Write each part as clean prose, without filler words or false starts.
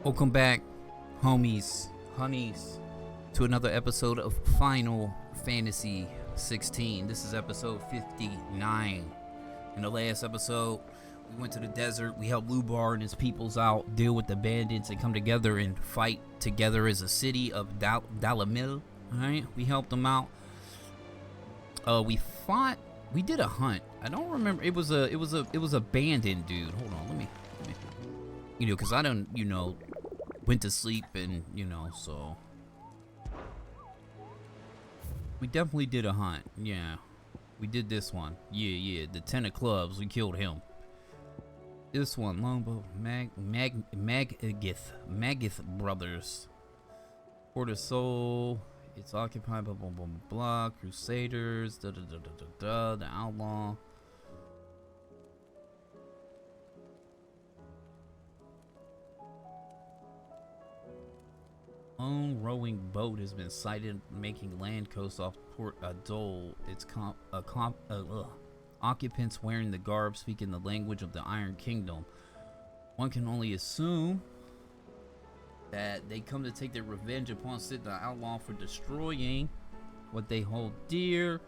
Welcome back, homies, honeys, to another episode of Final Fantasy 16. This is episode 59. In the last episode, we went to the desert, we helped Lubar and his peoples out, deal with the bandits, and come together and fight together as a city of Dalamil. Alright, we helped them out. We did a hunt. I don't remember. It was a bandit dude. Hold on, let me because I don't, went to sleep and, so we definitely did a hunt. Yeah, we did this one. Yeah, the 10 of clubs, we killed him. This one, Longbow, Magith brothers. Port of Soul, it's occupied by blah blah blah, Crusaders, the outlaw. Lone rowing boat has been sighted making land coast off Port Adol. Its occupants wearing the garb speaking the language of the Iron Kingdom. One can only assume that they come to take their revenge upon Sid the Outlaw for destroying what they hold dear.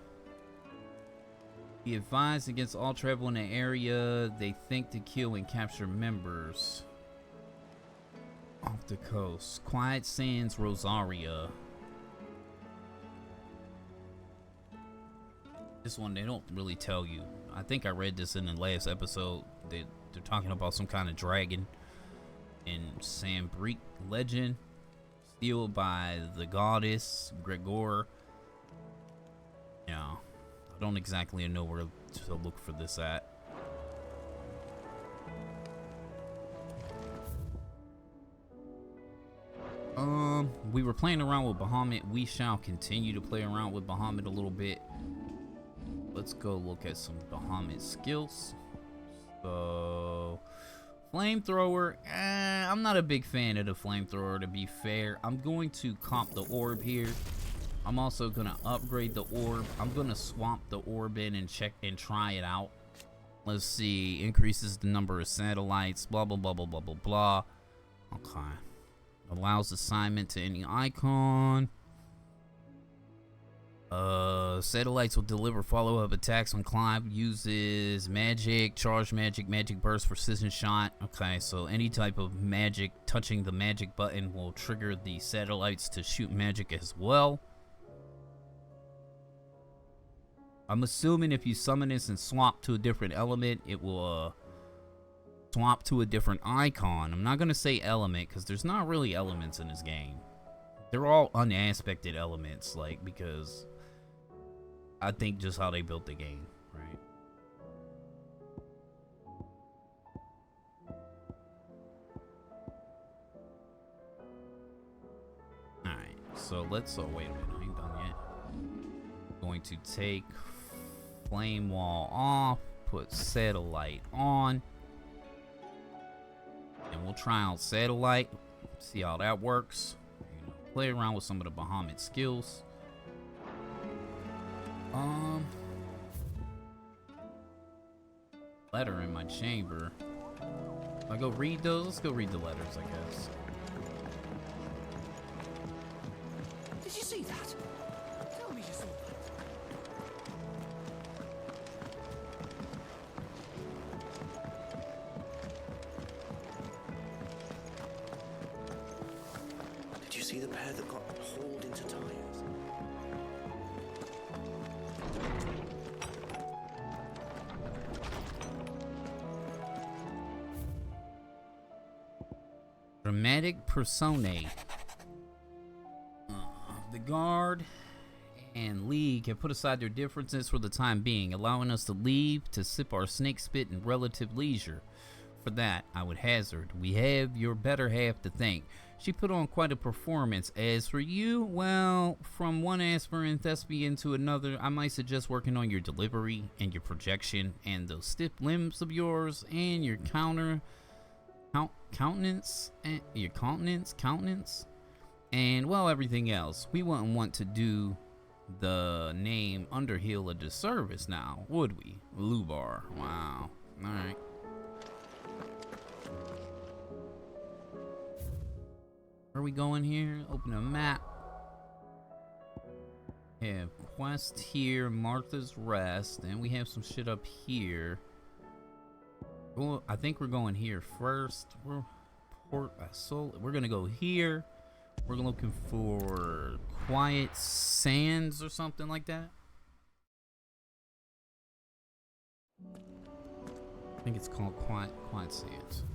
Be advised against all travel in the area. They think to kill and capture members. Off the coast, Quiet Sands, Rosaria. This one they don't really tell you. I think I read this in the last episode. They're talking about some kind of dragon in Sambrique legend, sealed by the goddess Gregor. Yeah, I don't exactly know where to look for this at. We were playing around with Bahamut. We shall continue to play around with Bahamut a little bit. Let's go look at some Bahamut skills. So, flamethrower. I'm not a big fan of the flamethrower, to be fair. I'm going to comp the orb here. I'm also gonna upgrade the orb. I'm gonna swap the orb in and check and try it out. Let's see. Increases the number of satellites. Blah blah blah blah blah blah blah. Okay. Allows assignment to any icon. Satellites will deliver follow-up attacks when climbed. Uses magic, charge magic, magic burst, precision shot. Okay, so any type of magic touching the magic button will trigger the satellites to shoot magic as well. I'm assuming if you summon this and swap to a different element, it will swap to a different icon. I'm not gonna say element because there's not really elements in this game. They're all unaspected elements, like, because I think just how they built the game, right? Alright, so let's wait a minute, I ain't done yet. Going to take flame wall off, put satellite on. And we'll try out satellite, see how that works. Play around with some of the Bahamut skills. Letter in my chamber. If I go read those, let's go read the letters, I guess. Did you see that? Tell me you saw that. Did you see the pair that got hauled into tires? Dramatic personae. The guard and League have put aside their differences for the time being, allowing us to leave to sip our snake spit in relative leisure. For that, I would hazard, we have your better half to thank. She put on quite a performance. As for you, well, from one aspirant thespian to another, I might suggest working on your delivery and your projection and those stiff limbs of yours and your countenance, and well, everything else. We wouldn't want to do the name Underhill a disservice now, would we? Lubar. Wow. Alright. Where are we going here? Open a map. Have quest here, Martha's Rest, and we have some shit up here. Well, I think we're going here first. We're we're gonna go here. We're looking for Quiet Sands or something like that. I think it's called Quiet Sands.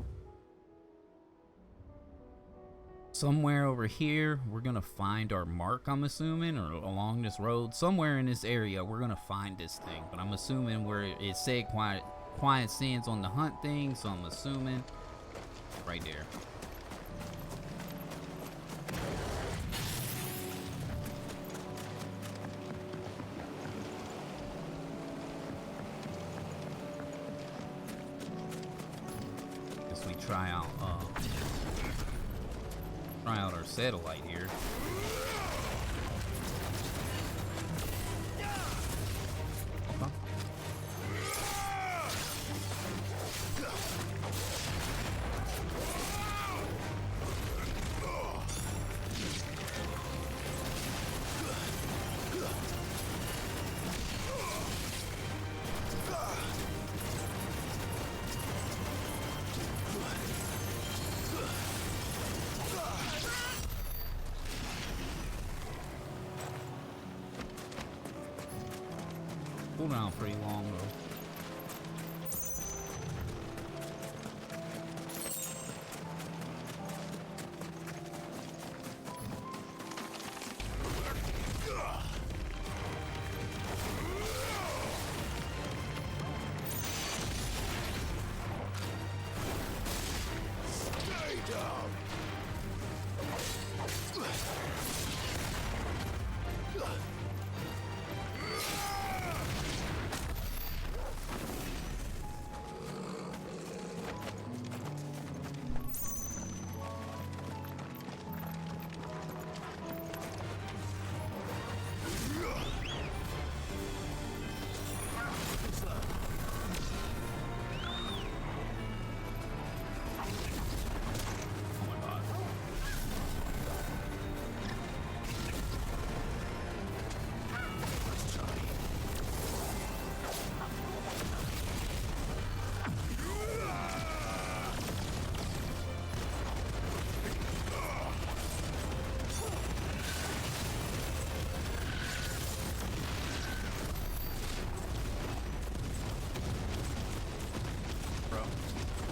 Somewhere over here, we're gonna find our mark, I'm assuming, or along this road. Somewhere in this area, we're gonna find this thing. But I'm assuming where it said Quiet Sands on the hunt thing, so I'm assuming right there. Guess we try out our satellite here. Okay. Cool down pretty long though.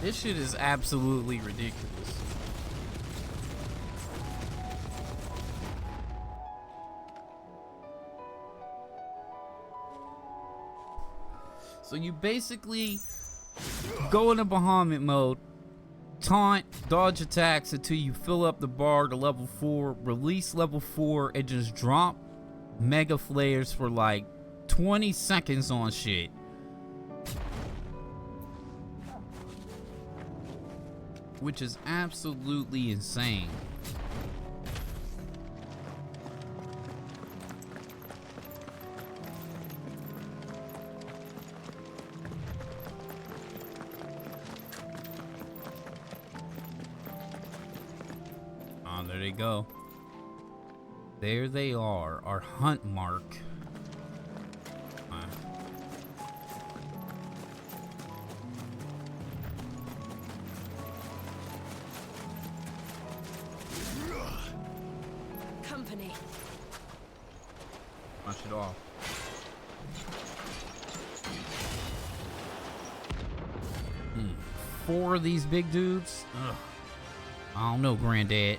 This shit is absolutely ridiculous. So you basically go into Bahamut mode, taunt, dodge attacks until you fill up the bar to level 4, release level 4, and just drop mega flares for like 20 seconds on shit. Which is absolutely insane. Oh, there they go. There they are, our hunt mark. Company. Punch it off. Four of these big dudes? Ugh. I don't know, Granddad.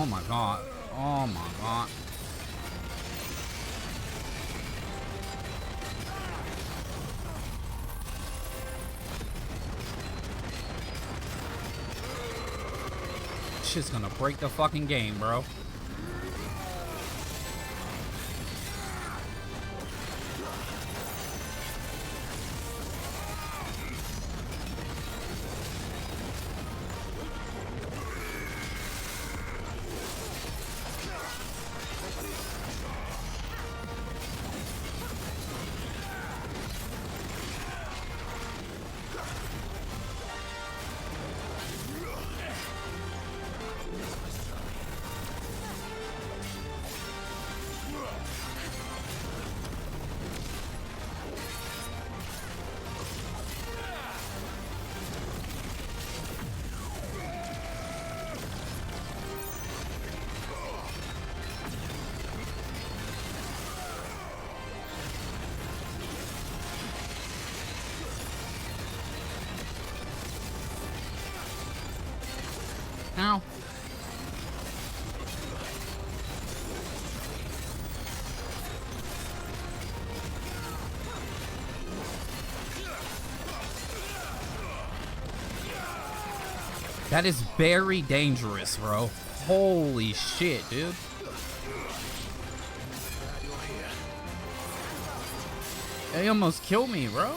Oh my god. Oh my god. Shit's gonna break the fucking game, bro. Ow. That is very dangerous, bro. Holy shit, dude. They almost killed me, bro.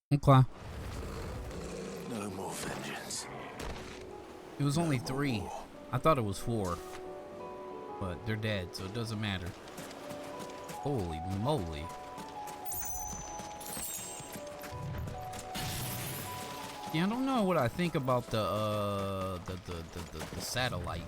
Okay. No more vengeance. It was only 3. I thought it was 4. But they're dead, so it doesn't matter. Holy moly. Yeah, I don't know what I think about the satellite.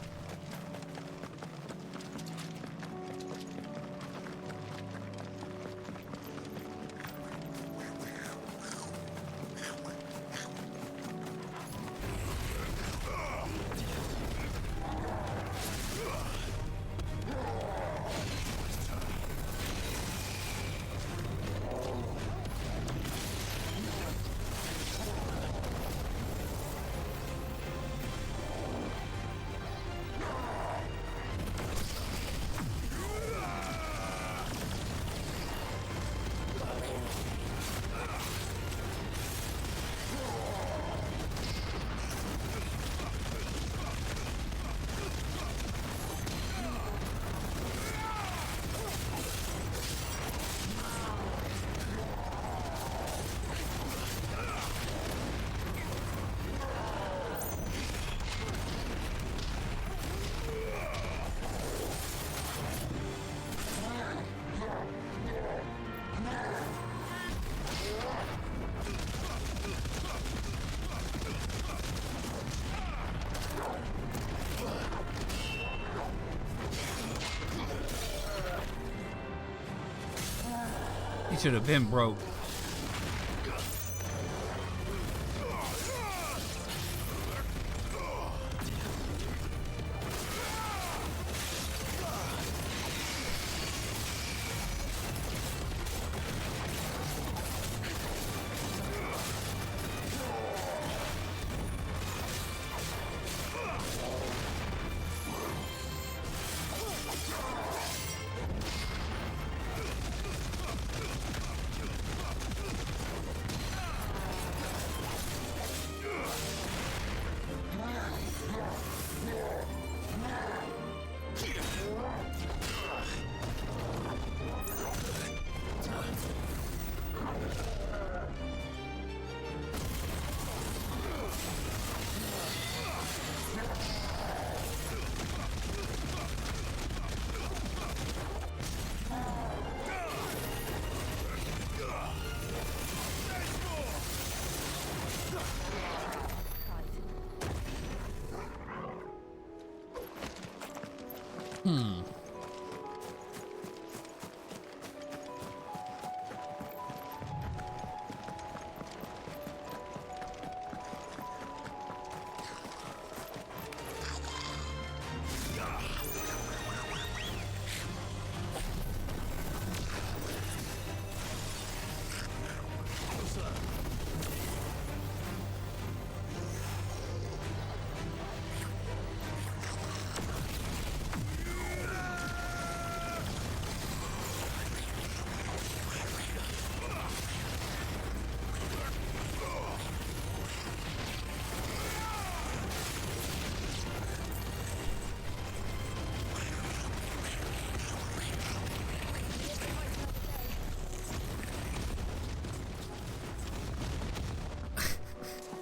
He should have been broke.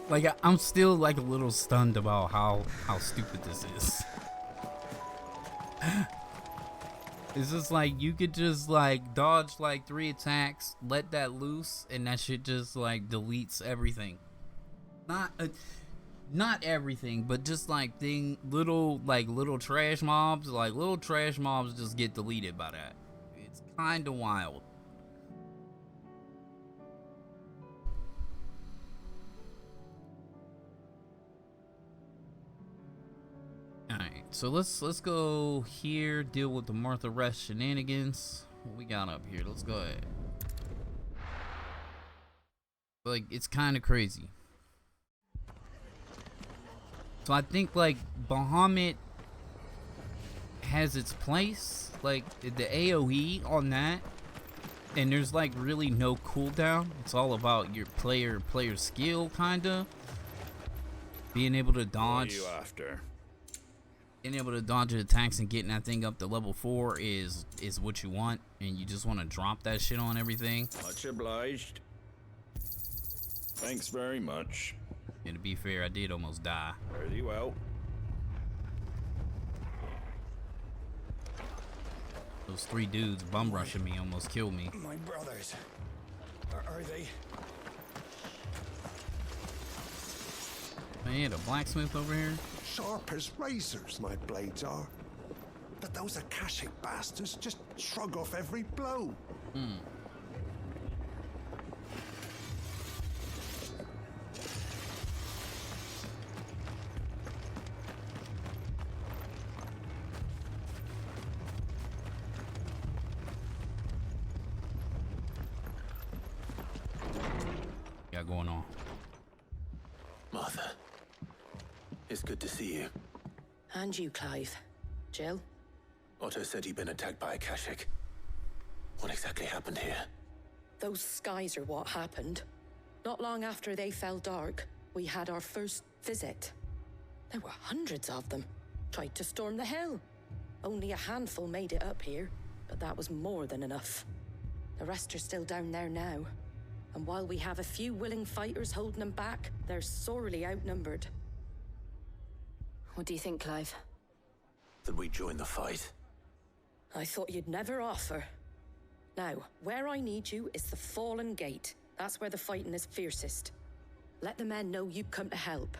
Like, I'm still like a little stunned about how stupid this is. It's just like you could just like dodge like 3 attacks, let that loose, and that shit just like deletes everything. Not everything, but just like little trash mobs, like little trash mobs just get deleted by that. It's kind of wild. Alright, so let's go here, deal with the Martha Rest shenanigans. What we got up here? Let's go ahead. Like, it's kind of crazy. So I think like Bahamut has its place, like the AoE on that, and there's like really no cooldown. It's all about your player skill, kinda being able to dodge. What are you after? Being able to dodge attacks and getting that thing up to level 4 is what you want, and you just want to drop that shit on everything. Much obliged. Thanks very much. And to be fair, I did almost die. Very well. Those 3 dudes bum rushing me almost killed me. My brothers. Are they? Man, a blacksmith over here. Sharp as razors, my blades are. But those Akashic bastards just shrug off every blow. Got going on. Martha, it's good to see you. And you, Clive. Jill? Otto said you'd been attacked by Akashic. What exactly happened here? Those skies are what happened. Not long after they fell dark, we had our first visit. There were hundreds of them. Tried to storm the hill. Only a handful made it up here, but that was more than enough. The rest are still down there now. And while we have a few willing fighters holding them back, they're sorely outnumbered. What do you think, Clive? That we join the fight? I thought you'd never offer. Now, where I need you is the Fallen Gate. That's where the fighting is fiercest. Let the men know you've come to help.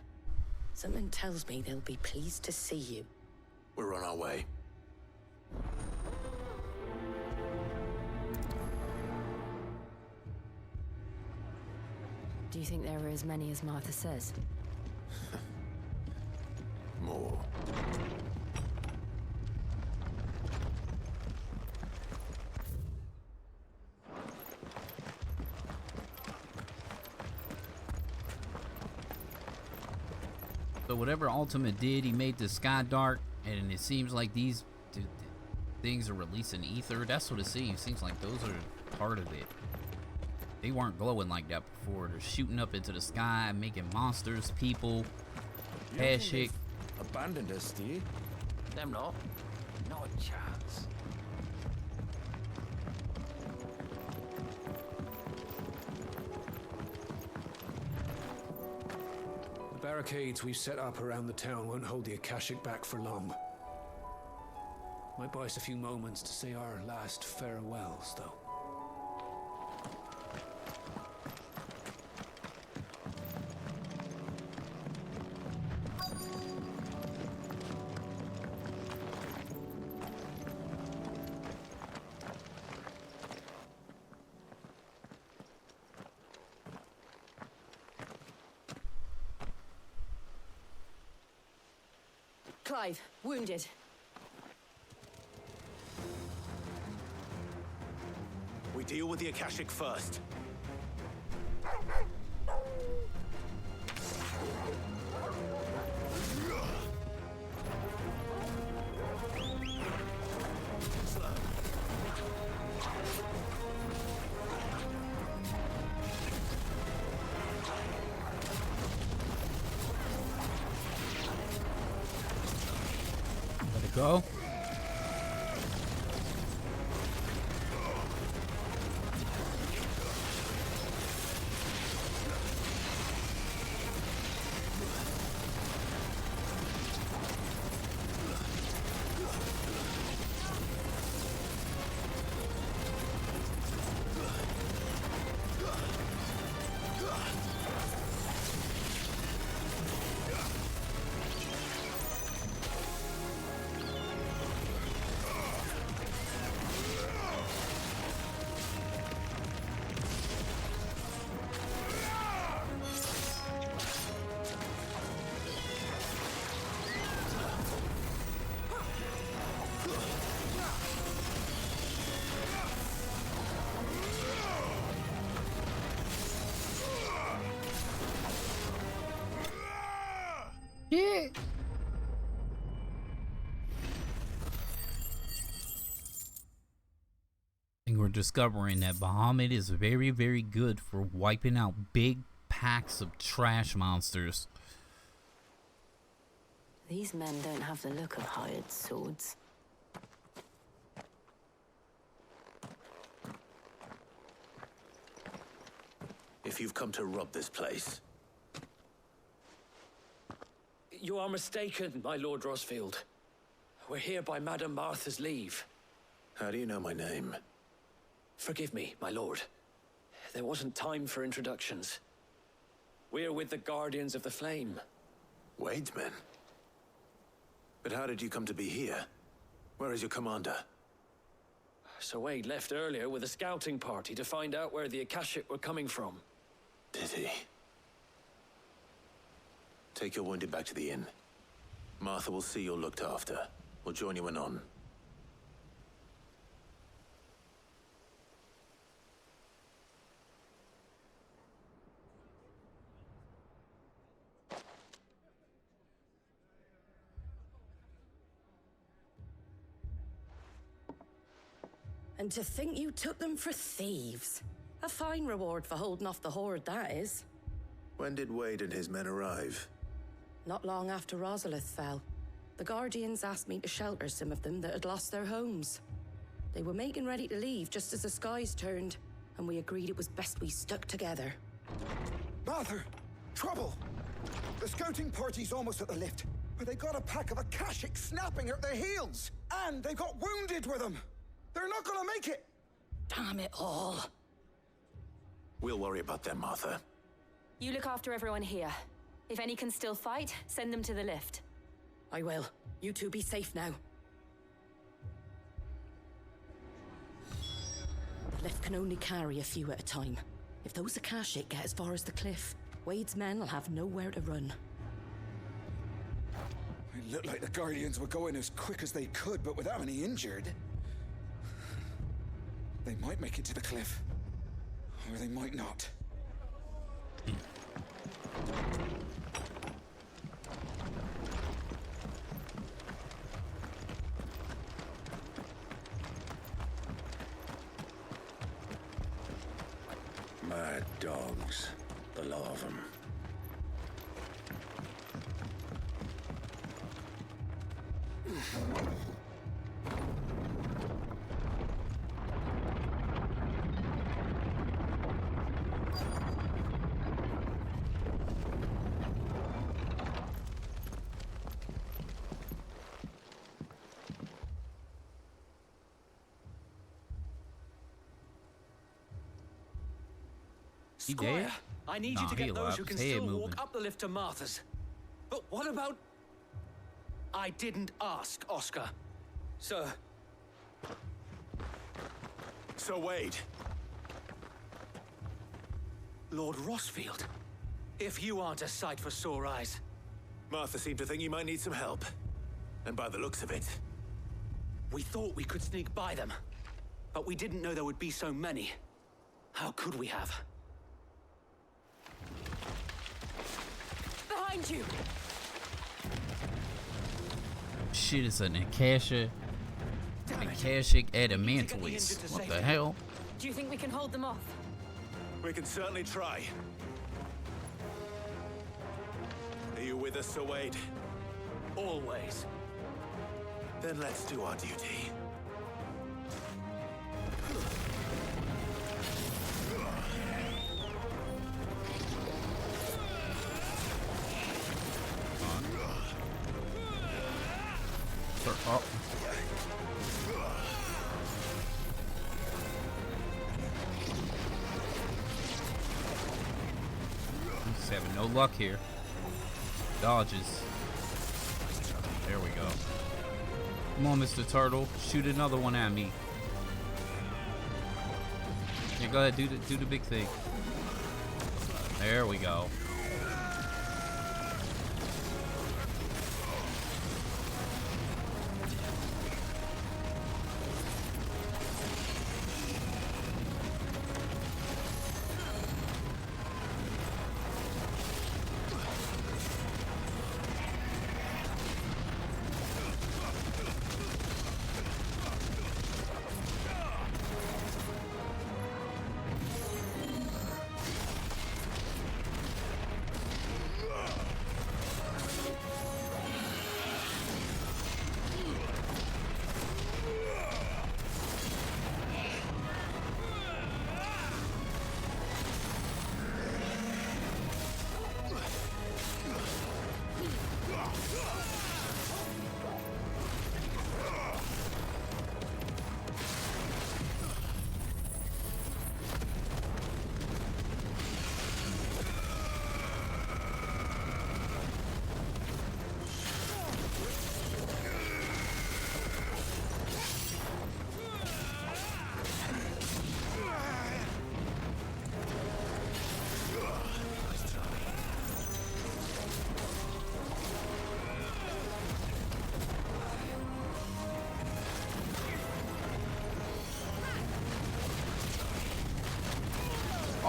Something tells me they'll be pleased to see you. We're on our way. Do you think there were as many as Martha says? More. So whatever Ultimate did, he made the sky dark, and it seems like these things are releasing ether. That's what it seems. Seems like those are part of it. They weren't glowing like that before. They're shooting up into the sky, making monsters, people, Kashyyyk. Abandoned us, do you? Them not. Not a chance. The barricades we've set up around the town won't hold the Akashic back for long. Might buy us a few moments to say our last farewells, though. Clive, wounded. We deal with the Akashic first. Let it go. Yeah. And we're discovering that Bahamut is very, very good for wiping out big packs of trash monsters. These men don't have the look of hired swords. If you've come to rob this place, You are mistaken, my Lord Rosfield. We're here by Madame Martha's leave. how do you know my name? Forgive me, my lord. There wasn't time for introductions. We're with the Guardians of the Flame. Wade's men? But how did you come to be here? Where is your commander? Sir Wade left earlier with a scouting party to find out where the Akashic were coming from. Did he? Take your wounded back to the inn. Martha will see you're looked after. We'll join you anon. And to think you took them for thieves. A fine reward for holding off the horde, that is. When did Wade and his men arrive? Not long after Rosalith fell, the Guardians asked me to shelter some of them that had lost their homes. They were making ready to leave just as the skies turned, and we agreed it was best we stuck together. Martha! Trouble! The scouting party's almost at the lift, but they got a pack of Akashic snapping at their heels! And they got wounded with them! They're not gonna make it! Damn it all. We'll worry about them, Martha. You look after everyone here. If any can still fight, send them to the lift. I will. You two be safe now. The lift can only carry a few at a time. If those Akashic get as far as the cliff, Wade's men will have nowhere to run. It looked like the Guardians were going as quick as they could, but without any injured. They might make it to the cliff. Or they might not. Mad dogs. The lot of them. He Squire, dead? I need Nah, you to he get those alive. who can His head still moving. walk up the lift to Martha's. But what about... I didn't ask, Oscar. Sir. So Wade. Lord Rossfield. If you aren't a sight for sore eyes. Martha seemed to think you might need some help. And by the looks of it, We thought we could sneak by them. But we didn't know there would be so many. How could we have? Behind you! Shit is an Akashic. Akashic Adamantoids. What the hell? Do you think we can hold them off? we can certainly try. Are you with us, Sir Wade? Always. Then let's do our duty. Oh. He's having no luck here. Dodges. There we go. Come on, Mr. Turtle. Shoot another one at me. Yeah, go ahead. Do the big thing. There we go.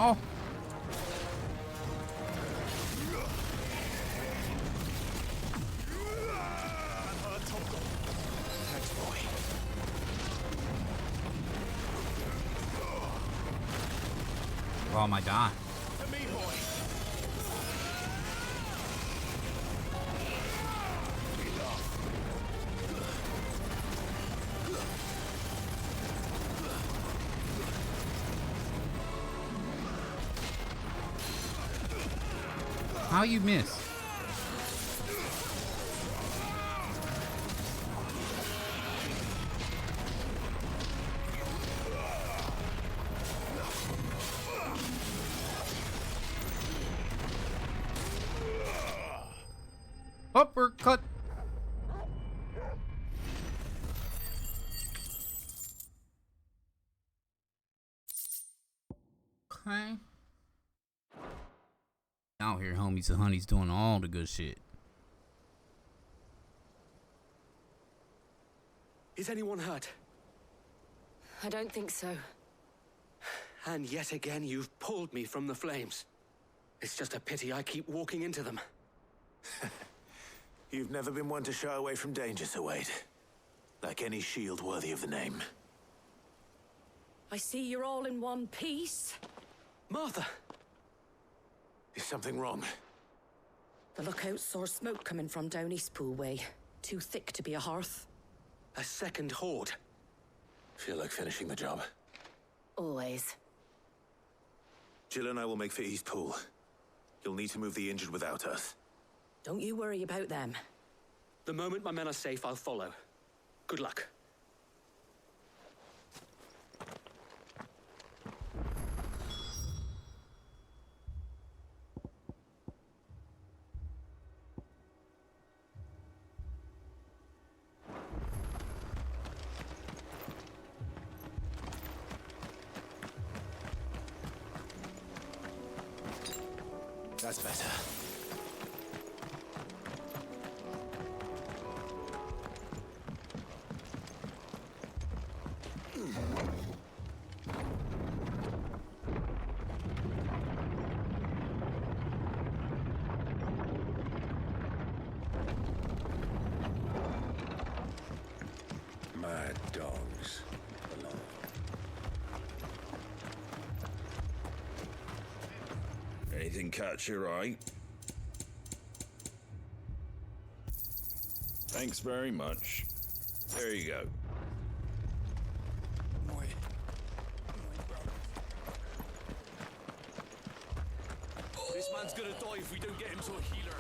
Oh. Oh my god. How you miss? Uppercut. Okay. Out here, homies and honeys doing all the good shit. Is anyone hurt? I don't think so. And yet again, you've pulled me from the flames. It's just a pity I keep walking into them. You've never been one to shy away from danger, Sir Wade. Like any shield worthy of the name. I see you're all in one piece. Martha! Is something wrong? The lookout saw smoke coming from down East Pool way. Too thick to be a hearth. A second horde. Feel like finishing the job. Always. Jill and I will make for East Pool. You'll need to move the injured without us. Don't you worry about them. The moment my men are safe, I'll follow. Good luck. That's better. Mad dogs. Alone. Anything catch your eye? Thanks very much. There you go. This man's gonna die if we don't get him to a healer.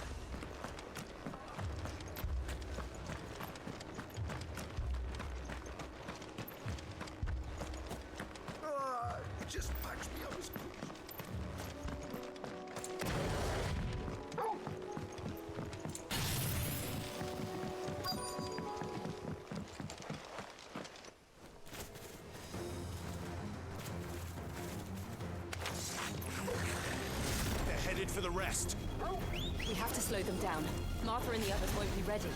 Just patch me up as quick. They're headed for the rest. We have to slow them down. Martha and the others won't be ready.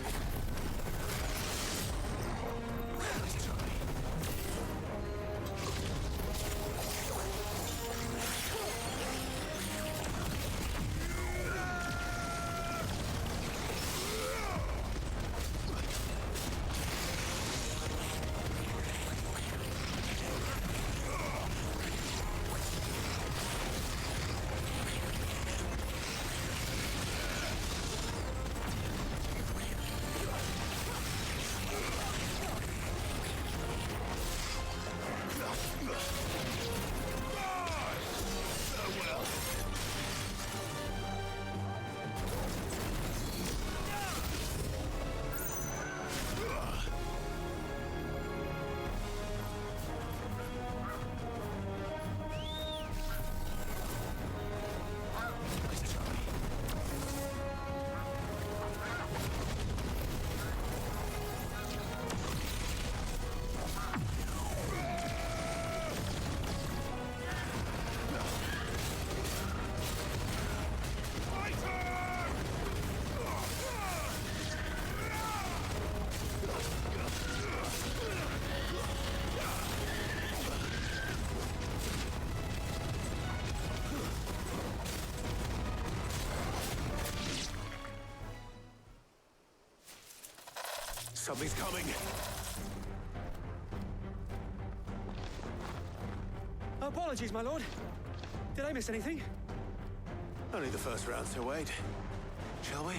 Something's coming. Apologies, my lord. Did I miss anything? Only the first round, Sir Wade. Shall we?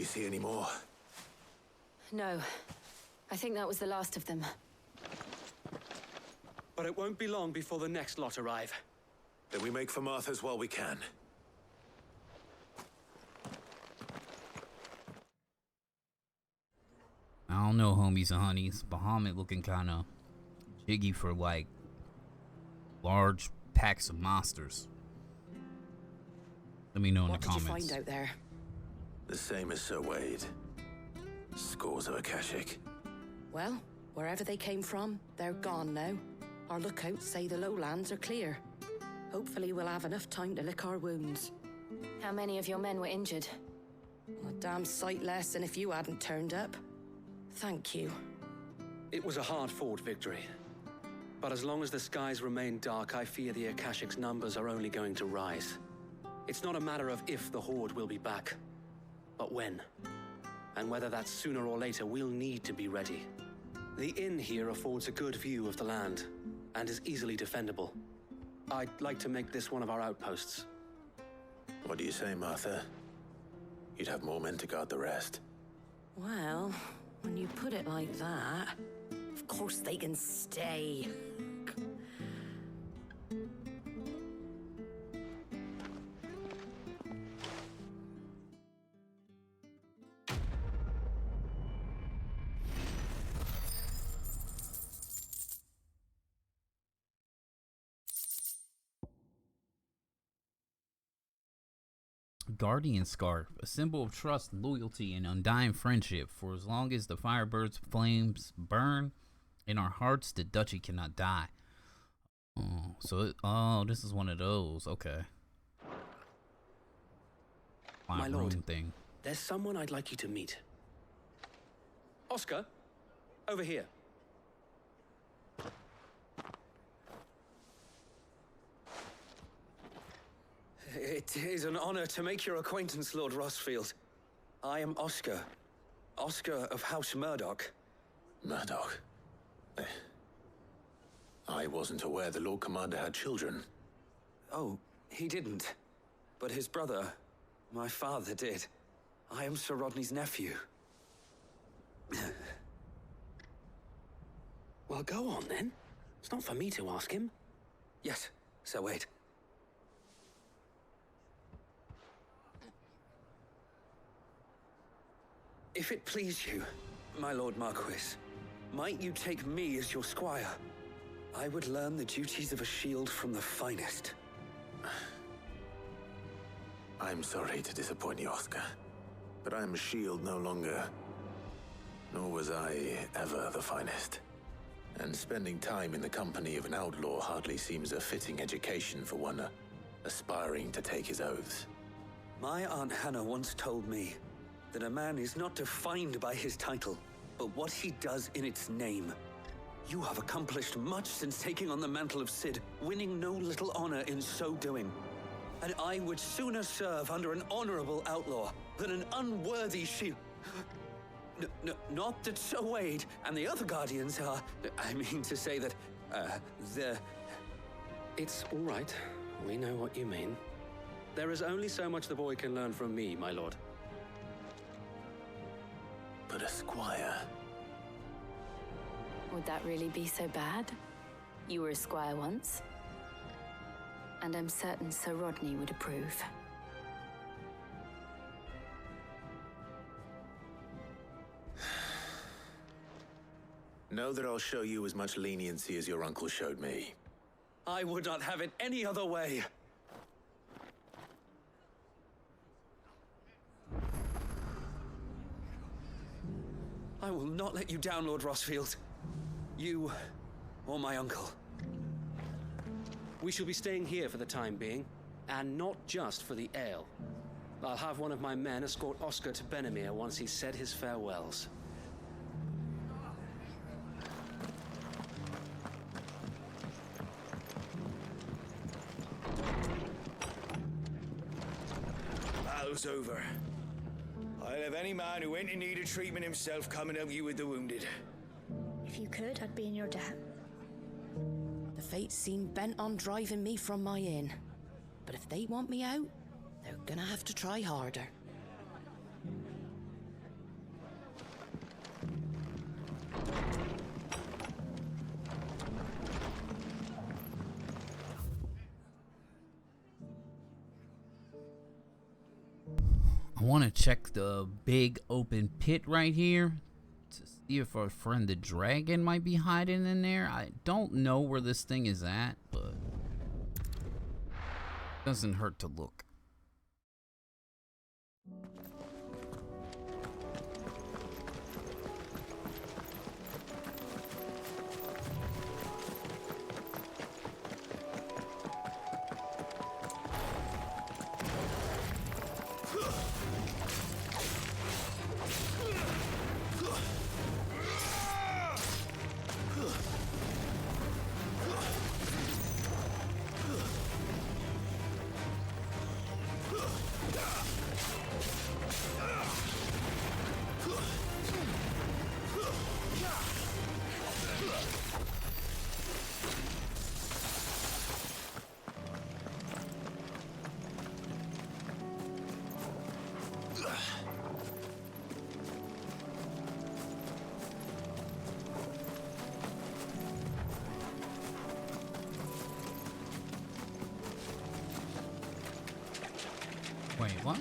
Do you see any more? No. I think that was the last of them. But it won't be long before the next lot arrive. Then we make for Martha's while we can. I don't know, homies and honeys. Bahamut looking kind of jiggy for like large packs of monsters. Let me know in the comments. What did you find out there? The same as Sir Wade. Scores of Akashic. Well, wherever they came from, they're gone now. Our lookouts say the lowlands are clear. Hopefully we'll have enough time to lick our wounds. How many of your men were injured? A damn sight less than if you hadn't turned up. Thank you. It was a hard-fought victory. But as long as the skies remain dark, I fear the Akashic's numbers are only going to rise. It's not a matter of if the Horde will be back, but when. And whether that's sooner or later, we'll need to be ready. The inn here affords a good view of the land, and is easily defendable. I'd like to make this one of our outposts. What do you say, Martha? You'd have more men to guard the rest. Well, when you put it like that, of course they can stay. Guardian Scarf, a symbol of trust, loyalty, and undying friendship. For as long as the Firebird's flames burn in our hearts, the duchy cannot die. Oh, so this is one of those. Okay. My lord, thing. There's someone I'd like you to meet. Oscar, over here. It is an honor to make your acquaintance, Lord Rossfield. I am Oscar. Oscar of House Murdoch. Murdoch? I wasn't aware the Lord Commander had children. Oh, he didn't. But his brother, my father, did. I am Sir Rodney's nephew. Well, go on then. It's not for me to ask him. Yes, Sir Wade. If it please you, my Lord Marquis, might you take me as your squire? I would learn the duties of a shield from the finest. I'm sorry to disappoint you, Oscar, but I'm a shield no longer. Nor was I ever the finest. And spending time in the company of an outlaw hardly seems a fitting education for one aspiring to take his oaths. My Aunt Hannah once told me that a man is not defined by his title, but what he does in its name. You have accomplished much since taking on the mantle of Cid, winning no little honor in so doing. And I would sooner serve under an honorable outlaw than an unworthy shield. Not that Sir Wade and the other guardians are... I mean to say that, It's all right. We know what you mean. There is only so much the boy can learn from me, my lord. But a squire... Would that really be so bad? You were a squire once. And I'm certain Sir Rodney would approve. Know that I'll show you as much leniency as your uncle showed me. I would not have it any other way. I will not let you down, Lord Rossfield. You or my uncle. We shall be staying here for the time being, and not just for the ale. I'll have one of my men escort Oscar to Benamir once he's said his farewells. Battle's over. I'll have any man who ain't in need of treatment himself coming out you with the wounded. If you could, I'd be in your debt. The fates seem bent on driving me from my inn. But if they want me out, they're gonna have to try harder. I want to check the big open pit right here to see if our friend the dragon might be hiding in there. I don't know where this thing is at, but doesn't hurt to look. Wait, what?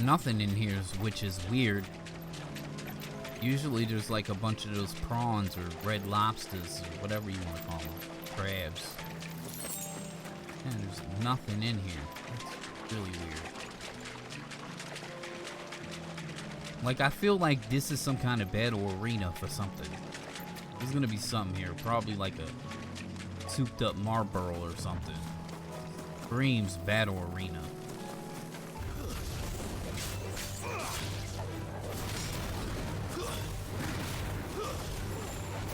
Nothing in here, which is weird. Usually there's like a bunch of those prawns or red lobsters or whatever you want to call them. Crabs. And there's nothing in here. It's really weird. Like, I feel like this is some kind of battle arena for something. There's gonna be something here. Probably like a souped up Marlboro or something. Screams battle arena.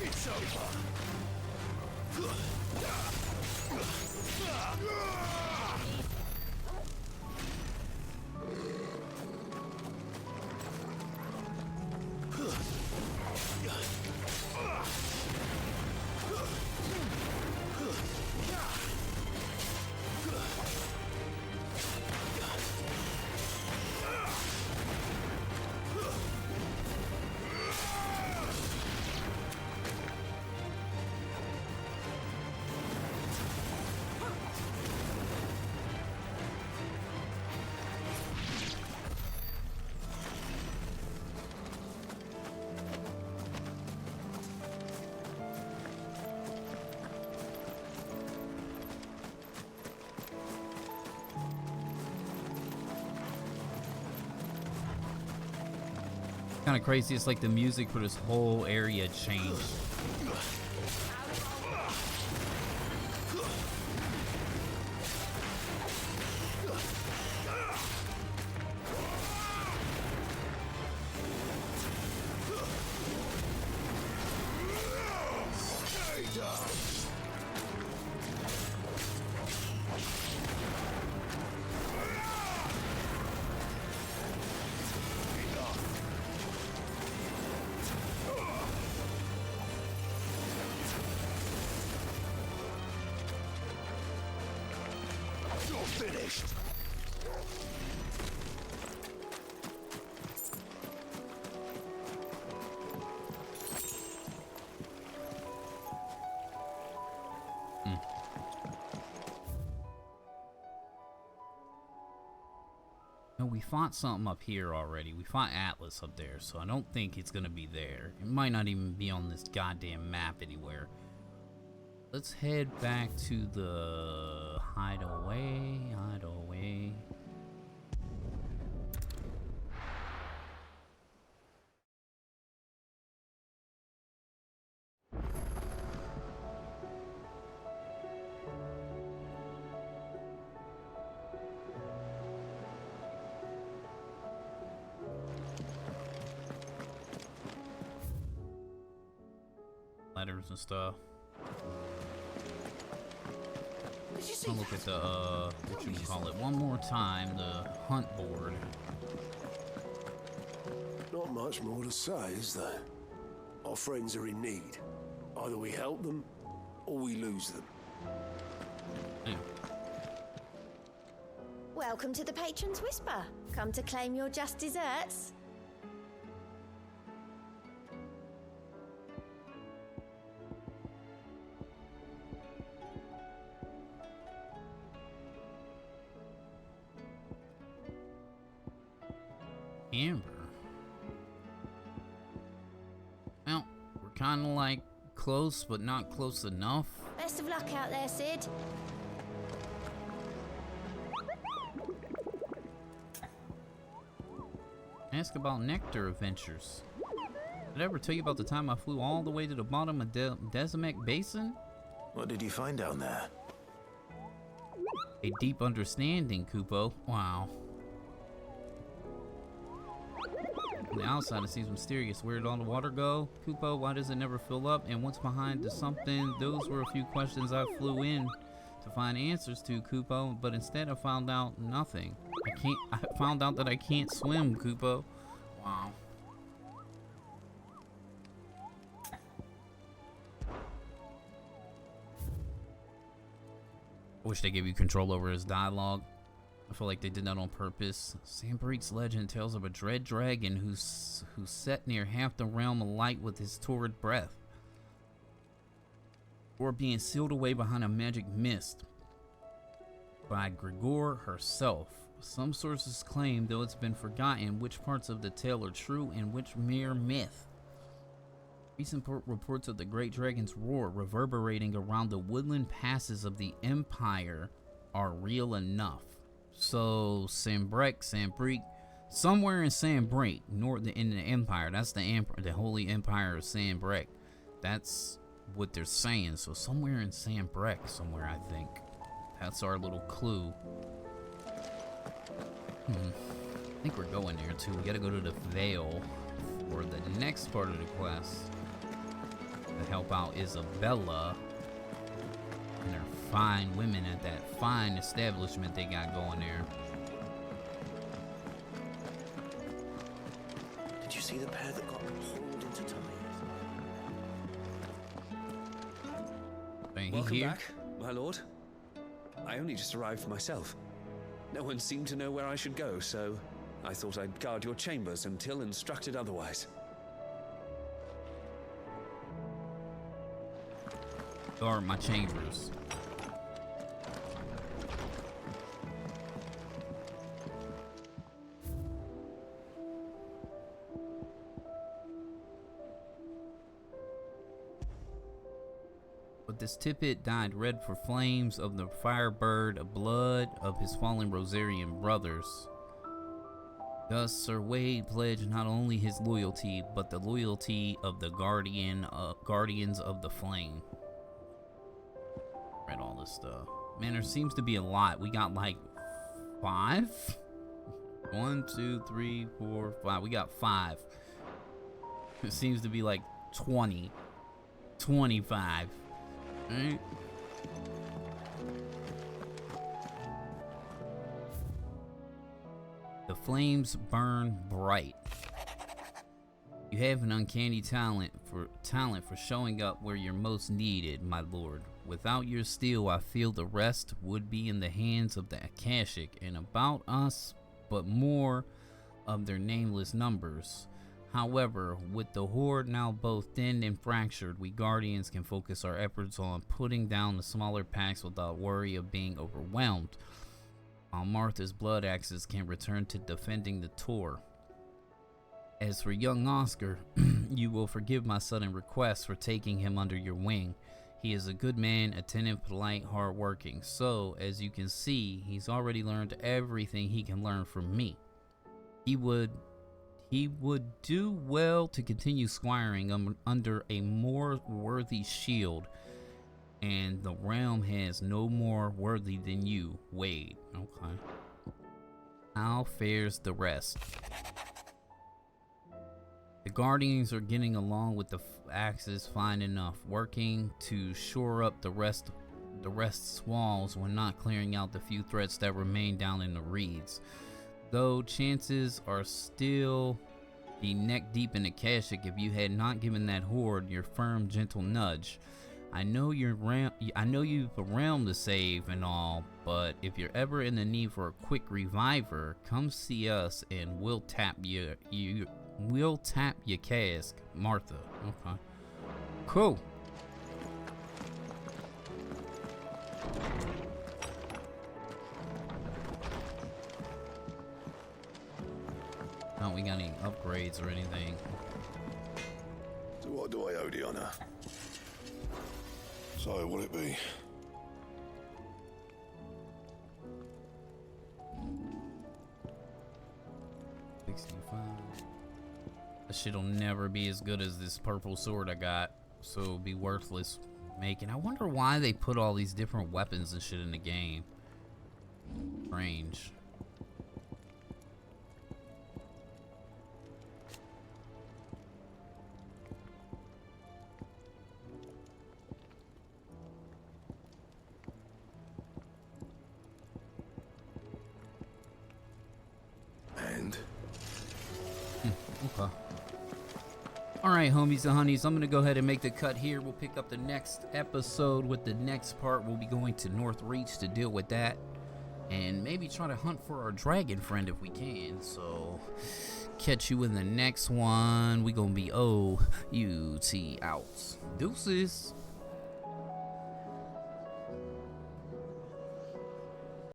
It's over. Kind of crazy. It's like the music for this whole area changed. Finished. No, we fought something up here already. We fought Atlas up there, so I don't think it's gonna be there. It might not even be on this goddamn map anywhere. Let's head back to the hideaway. Letters and stuff. I'll look at the, what you call it, one more time, the hunt board. Not much more to say, is there? Our friends are in need. Either we help them, or we lose them. Hey. Welcome to the Patron's Whisper. Come to claim your just desserts? Amber. Well, we're kind of like close, but not close enough. Best of luck out there, Sid. Ask about Nectar Adventures. Did I ever tell you about the time I flew all the way to the bottom of Dezimek Basin? What did you find down there? A deep understanding, Kupo. Wow. On the outside, it seems mysterious. Where did all the water go? Kupo, why does it never fill up? And what's behind the something? Those were a few questions I flew in to find answers to, Kupo, but instead I found out nothing. I found out that I can't swim, Kupo. Wow. I wish they gave you control over his dialogue. I feel like they did that on purpose. Sambrique's legend tells of a dread dragon who set near half the realm alight with his torrid breath, or being sealed away behind a magic mist by Grigor herself. Some sources claim, though it's been forgotten, which parts of the tale are true and which mere myth. Recent reports of the great dragon's roar reverberating around the woodland passes of the Empire are real enough. So Sambrique, somewhere in Sambrique, in the Empire, that's the Holy Empire of Sambrique. That's what they're saying. So somewhere in Sambrique, somewhere, I think. That's our little clue. I think we're going there too. We gotta go to the Vale for the next part of the quest to help out Isabella and her fine women at that fine establishment they got going there. Did you see the pair that got hauled into time? Ain't Welcome he here? back, my lord. I only just arrived myself. No one seemed to know where I should go, so I thought I'd guard your chambers until instructed otherwise. Guard my chambers. But this tippet died red for flames of the firebird, blood of his fallen Rosarian brothers. Thus, Sir Wade pledged not only his loyalty, but the loyalty of the guardians of the flame. Read all this stuff. Man, there seems to be a lot. We got like 5? 1, 2, 3, 4, 5. We got 5. It seems to be like 20, 25. Right? The flames burn bright. You have an uncanny talent for showing up where you're most needed, my lord. Without your steel, I feel the rest would be in the hands of the Akashic and about us, but more of their nameless numbers. However, with the Horde now both thinned and fractured, we Guardians can focus our efforts on putting down the smaller packs without worry of being overwhelmed, while Martha's blood axes can return to defending the Tor. As for young Oscar, you will forgive my sudden request for taking him under your wing. He is a good man, attentive, polite, hardworking. So, as you can see, he's already learned everything he can learn from me. He would do well to continue squiring under a more worthy shield, and the realm has no more worthy than you, Wade. Okay. How fares the rest? The Guardians are getting along with the axes fine enough, working to shore up the rest's walls when not clearing out the few threats that remain down in the reeds. Though chances are still be neck deep in the Akashic if you had not given that horde your firm, gentle nudge. I know you've a realm to save and all, but if you're ever in the need for a quick reviver, come see us and we'll tap your cask, Martha. Okay. Cool. Now we got any upgrades or anything. So what do I owe the honor? So what it be? That shit'll never be as good as this purple sword I got, so it'll be worthless making. I wonder why they put all these different weapons and shit in the game. Strange. And? Okay. Alright, homies and honeys, I'm gonna go ahead and make the cut here. We'll pick up the next episode with the next part. We'll be going to North Reach to deal with that. And maybe try to hunt for our dragon friend if we can. So, catch you in the next one. We gonna be OUT out. Deuces.